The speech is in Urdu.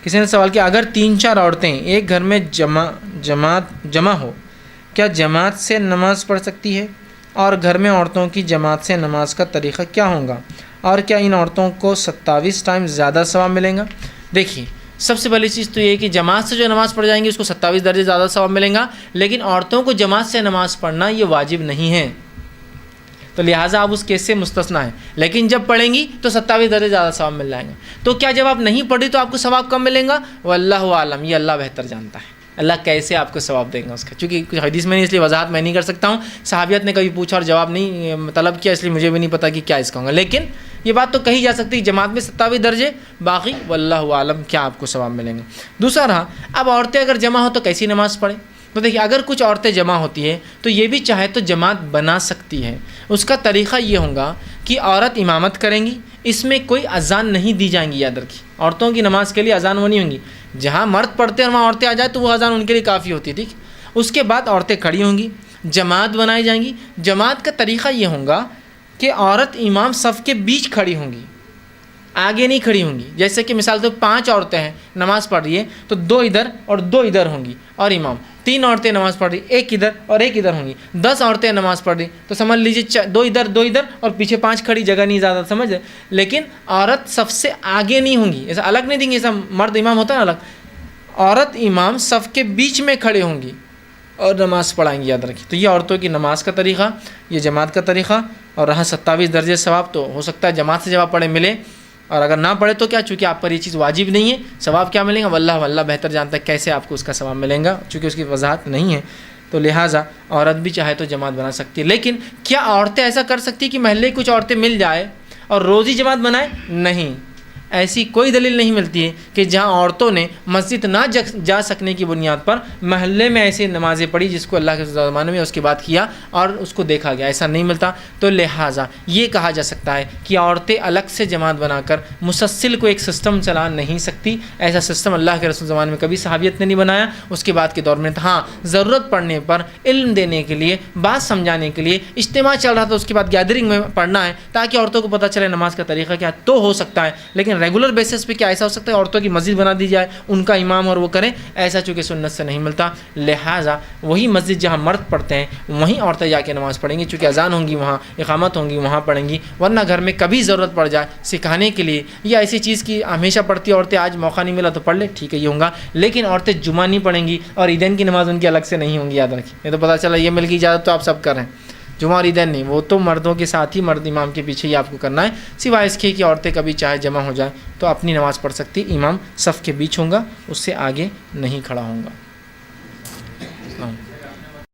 کسی نے سوال کیا اگر 3-4 عورتیں ایک گھر میں جمع ہو کیا جماعت سے نماز پڑھ سکتی ہے؟ اور گھر میں عورتوں کی جماعت سے نماز کا طریقہ کیا ہوگا؟ اور کیا ان عورتوں کو 27 ٹائم زیادہ ثواب ملے گا؟ دیکھیے، سب سے پہلی چیز تو یہ ہے کہ جماعت سے جو نماز پڑھ جائیں گے اس کو 27 درجے زیادہ ثواب ملیں گا، لیکن عورتوں کو جماعت سے نماز پڑھنا یہ واجب نہیں ہے، تو لہٰذا آپ اس کیس سے مستثنیٰ ہیں، لیکن جب پڑھیں گی تو 27 درجے زیادہ ثواب مل جائیں گے۔ تو کیا جب آپ نہیں پڑھی تو آپ کو ثواب کم ملیں گا؟ واللہ عالم، یہ اللہ بہتر جانتا ہے، اللہ کیسے آپ کو ثواب دیں گا اس کا، چونکہ کچھ حدیث میں نہیں، اس لیے وضاحت میں نہیں کر سکتا ہوں۔ صحابیت نے کبھی پوچھا اور جواب نہیں طلب کیا، اس لیے مجھے بھی نہیں پتا کہ کیا اس کا ہوگا، لیکن یہ بات تو کہی جا سکتی ہے جماعت میں 27 درجے، باقی واللہ عالم کیا آپ کو ثواب ملیں گے۔ دوسرا رہا، اب عورتیں اگر جمع ہو تو کیسی نماز پڑھیں؟ تو دیکھیے، اگر کچھ عورتیں جمع ہوتی ہیں تو یہ بھی چاہے تو جماعت بنا سکتی ہے۔ اس کا طریقہ یہ ہوگا کہ عورت امامت کریں گی، اس میں کوئی اذان نہیں دی جائیں گی، یاد رکھیے عورتوں کی نماز کے لیے اذان وہ نہیں ہوں گی، جہاں مرد پڑھتے ہیں وہاں عورتیں آ جائیں تو وہ اذان ان کے لیے کافی ہوتی ہے، ٹھیک۔ اس کے بعد عورتیں کھڑی ہوں گی، جماعت بنائی جائیں گی۔ جماعت کا طریقہ یہ ہوگا کہ عورت امام صف کے بیچ کھڑی ہوں گی، آگے نہیں کھڑی ہوں گی۔ جیسے کہ مثال تو 5 عورتیں ہیں نماز پڑھ رہی ہے تو 2 ادھر اور 2 ادھر ہوں گی اور امام، 3 عورتیں نماز پڑھ رہی، 1 ادھر اور 1 ادھر ہوں گی، 10 عورتیں نماز پڑھ رہی تو سمجھ لیجیے 2 ادھر 2 ادھر اور پیچھے 5 کھڑی، جگہ نہیں زیادہ، سمجھ رہے؟ لیکن عورت صف سے آگے نہیں ہوں گی، ایسا الگ نہیں دیں گے، ایسا مرد امام ہوتا ہے نا الگ، عورت امام صف کے بیچ میں کھڑے ہوں گی اور نماز پڑھائیں گی، یاد رکھیں۔ تو یہ عورتوں کی نماز کا طریقہ، یہ جماعت کا طریقہ، اور رہا 27 درجے ثواب، تو ہو سکتا ہے جماعت سے جب آپ پڑھے ملے، اور اگر نہ پڑھے تو کیا، چونکہ آپ پر یہ چیز واجب نہیں ہے، ثواب کیا ملے گا واللہ بہتر جانتا ہے کیسے آپ کو اس کا ثواب ملے گا، چونکہ اس کی وضاحت نہیں ہے۔ تو لہٰذا عورت بھی چاہے تو جماعت بنا سکتی ہے، لیکن کیا عورتیں ایسا کر سکتی کہ محلے کچھ عورتیں مل جائے اور روز ہی جماعت بنائے؟ نہیں، ایسی کوئی دلیل نہیں ملتی ہے کہ جہاں عورتوں نے مسجد نہ جا سکنے کی بنیاد پر محلے میں ایسی نمازیں پڑھی جس کو اللہ کے زمانے میں اس کے بعد کیا اور اس کو دیکھا گیا، ایسا نہیں ملتا۔ تو لہٰذا یہ کہا جا سکتا ہے کہ عورتیں الگ سے جماعت بنا کر مسلسل کو ایک سسٹم چلا نہیں سکتی، ایسا سسٹم اللہ کے رسول زمانے میں کبھی صحابیت نے نہیں بنایا، اس کے بعد کے دور میں ہاں ضرورت پڑنے پر علم دینے کے لیے، بات سمجھانے کے لیے اجتماع چل رہا تھا، اس کے بعد گیدرنگ میں پڑھنا ہے تاکہ عورتوں کو پتہ چلے نماز کا طریقہ کیا، تو ہو سکتا ہے، لیکن ریگولر بیسس پہ کیا ایسا ہو سکتا ہے عورتوں کی مسجد بنا دی جائے، ان کا امام اور وہ کریں؟ ایسا چونکہ سنت سے نہیں ملتا، لہٰذا وہی مسجد جہاں مرد پڑھتے ہیں وہیں عورتیں جا کے نماز پڑھیں گی، چونکہ اذان ہوں گی وہاں، اقامت ہوں گی وہاں پڑھیں گی، ورنہ گھر میں کبھی ضرورت پڑ جائے سکھانے کے لیے یا ایسی چیز کی ہمیشہ پڑھتی عورتیں آج موقع نہیں ملا تو پڑھ لے، ٹھیک ہے یہ ہوگا، لیکن عورتیں جمعہ نہیں پڑھیں گی اور عیدین کی نماز ان کی الگ سے نہیں ہوں گی، یاد رکھیں۔ یہ تو پتہ چلا یہ مل گئی اجازت تو آپ سب کریں، جمعہ اور عیدین نہیں، وہ تو مردوں کے ساتھ ہی مرد امام کے پیچھے ہی آپ کو کرنا ہے، سوائے اس کے کہ عورتیں کبھی چاہے جمع ہو جائیں تو اپنی نماز پڑھ سکتی، امام صف کے بیچ ہوں گا، اس سے آگے نہیں کھڑا ہوں گا۔